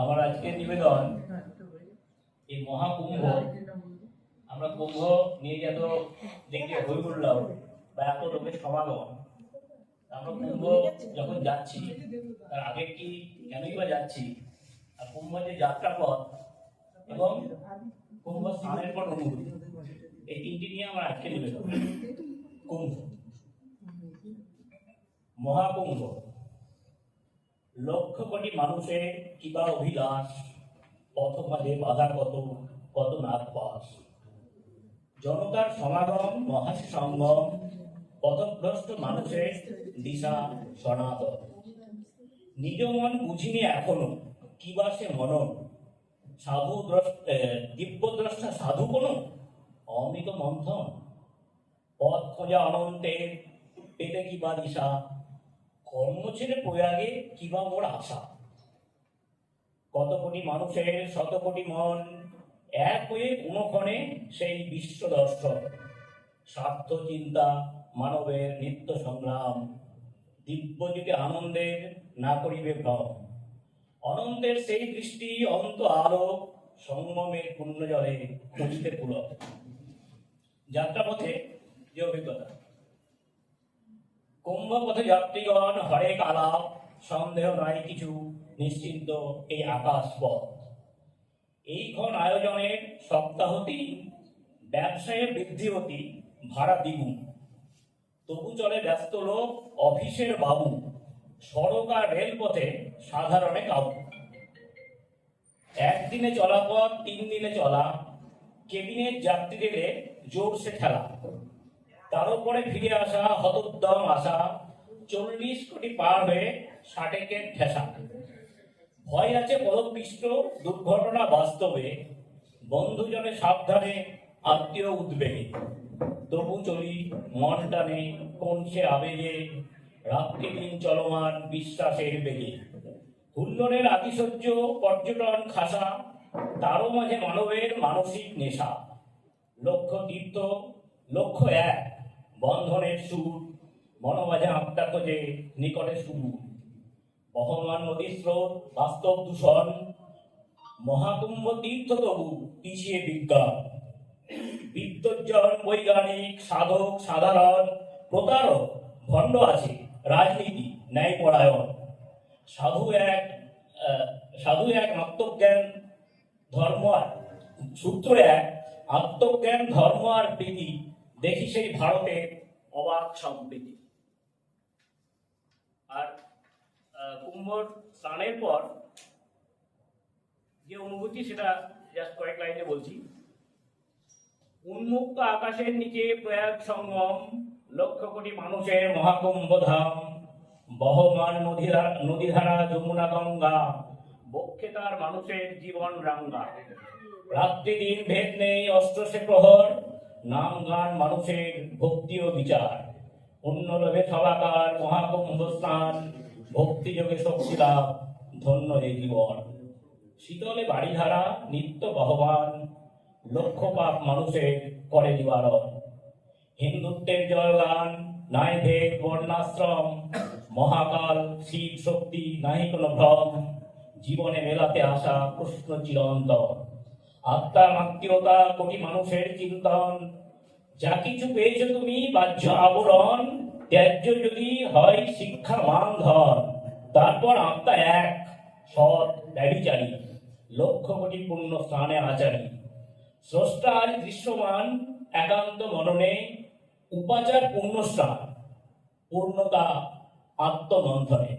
আমার আজকের নিবেদন এই মহাকুম্ভ। আমরা কুম্ভ নিয়ে যত দেখে হই উঠলাম বা এত লোকের সমাগম, আমরা কুম্ভ যখন যাচ্ছি তার আগে কি কেনই বা যাচ্ছি, আর কুম্ভ যে যাত্রাপথ এবং কুম্ভ স্নানের পর অনুভূতি, এই তিনটি নিয়ে আমার আজকে নিবেদন। কুম্ভ, মহাকুম্ভ, লক্ষ কোটি মানুষের কিবা অভিলাষ, পথ মাঝে বাধা কত, কত নাগপাশ। জনতার সমাগম, মহাশী সঙ্গম, পথভ্রষ্ট মানুষের দিশা সনাতন। নিজ মন বুঝিনি এখনো, কিবা সে মনন, সাধু দিব্যদ্রষ্টা সাধু কোন অমৃত মন্থন। পথ খোঁজা অনন্তের, পেতে কিবা দিশা, কর্ম ছেড়ে প্রয়াগে কিবা মোর আশা। কত কোটি মানুষের শত কোটি মন, এক হয়ে কোনক্ষণে সেই বিশ্ব দর্শন। স্বার্থ চিন্তা মানবের নিত্য সংগ্রাম, দিব্যজ্যোতি আনন্দের না করিবে ভ্রম। অনন্তের সেই দৃষ্টি অন্ত আলো, সংযমের পূর্ণ জলে খুঁজতে পুলক। যাত্রাপথে যে অভিজ্ঞতা, কুম্ভপথে যাত্রীগণ হরেক আলাপ, সন্দেহ নাই কিছু, নিশ্চিন্ত এই আকাশ পথ। এইক্ষণ আয়োজনের সপ্তাহ 3, ব্যবসায়ের বৃদ্ধি অতি, ভাড়া দ্বিগুণ। তবু চলে ব্যস্ত লোক, অফিসের বাবু, সড়ক আর রেলপথে সাধারণে কাবু। একদিনে চলা পথ 3 দিনে চলা, কেবিনের যাত্রী রেলে জোরসে ঠেলা। তার উপরে ফিরে আসা হতোদ্যম আশা, 40 কোটি পার হয়ে 60-এ ঠেসা। ভয় আছে পদপিষ্ট, দুর্ঘটনা বাস্তবে, বন্ধুজনে সাবধানে, আত্মীয় উদ্বেগে। তবু চলি মন টানে কোন সে আবেগে, রাত্রি দিন চলমান বিশ্বাসের বেগে। হুল্লোড়ের আতিশয্য, পর্যটন খাসা, তারও মাঝে মানবের মানসিক নেশা। লক্ষ্য তীর্থ, লক্ষ্য এক, বন্ধনের সুর, মনোমাঝে আত্মা খোঁজে নিকটে শুরু। বহমান নদীর স্রোত, বাস্তব দূষণ, মহাকুম্ভ তীর্থ তবু পিছিয়ে বিজ্ঞান। বিদ্বজ্জন, বৈজ্ঞানিক, সাধক, সাধারণ, প্রতারক, ভণ্ড আছে, রাজনীতি, ন্যায়পরায়ণ। সাধু এক আত্মজ্ঞান, ধর্ম সূত্র এক, আত্মজ্ঞান, ধর্ম আর প্রীতি, দেখি সেই ভারতের অবাক সম্প্রীতি। আর কুম্ভর স্নানের পর যে অনুভূতি, সেটা জাস্ট কয়েক লাইনে বলছি। উন্মুক্ত আকাশের নিচে প্রয়াগ সঙ্গম, লক্ষ কোটি মানুষের মহাকুম্ভ ধাম। বহমান নদীধারা যমুনা গঙ্গা, বক্ষে তার মানুষের জীবন রাঙ্গা। রাত্রি দিন ভেদ নেই অষ্টসে প্রহর, নাম গান মানুষের ভক্তি ও বিচার। পুণ্য লোভে সবাকার মহাকুম্ভ স্নান, ভক্তি যোগে শক্তি লাভ, ধন্য এ জীবন। শীতলে বাড়িধারা নিত্য বহবান, লক্ষ পাপ মানুষের করে নিবারণ। হিন্দুত্বের জয়গান, নাই ভেদ বর্ণাশ্রম, মহাকাল শিব শক্তি নাহি কোনো ভ্রম। জীবনে মেলাতে আসা প্রশ্ন চিরন্তন, আত্মার আত্মীয়তা কোটি মানুষের চিন্তন। যা কিছু পেয়েছ তুমি বাহ্য আবরণ, ত্যায্য যদি হয় শিক্ষা মান ধন। তারপর আত্মা এক, সৎ ব্যভিচারী, লক্ষ কোটি পুণ্য স্নানে আচারী। স্রষ্টা আজ দৃশ্যমান একান্ত মননে, উপাচার পুণ্য স্নান, পূর্ণতা আত্মমন্থনে।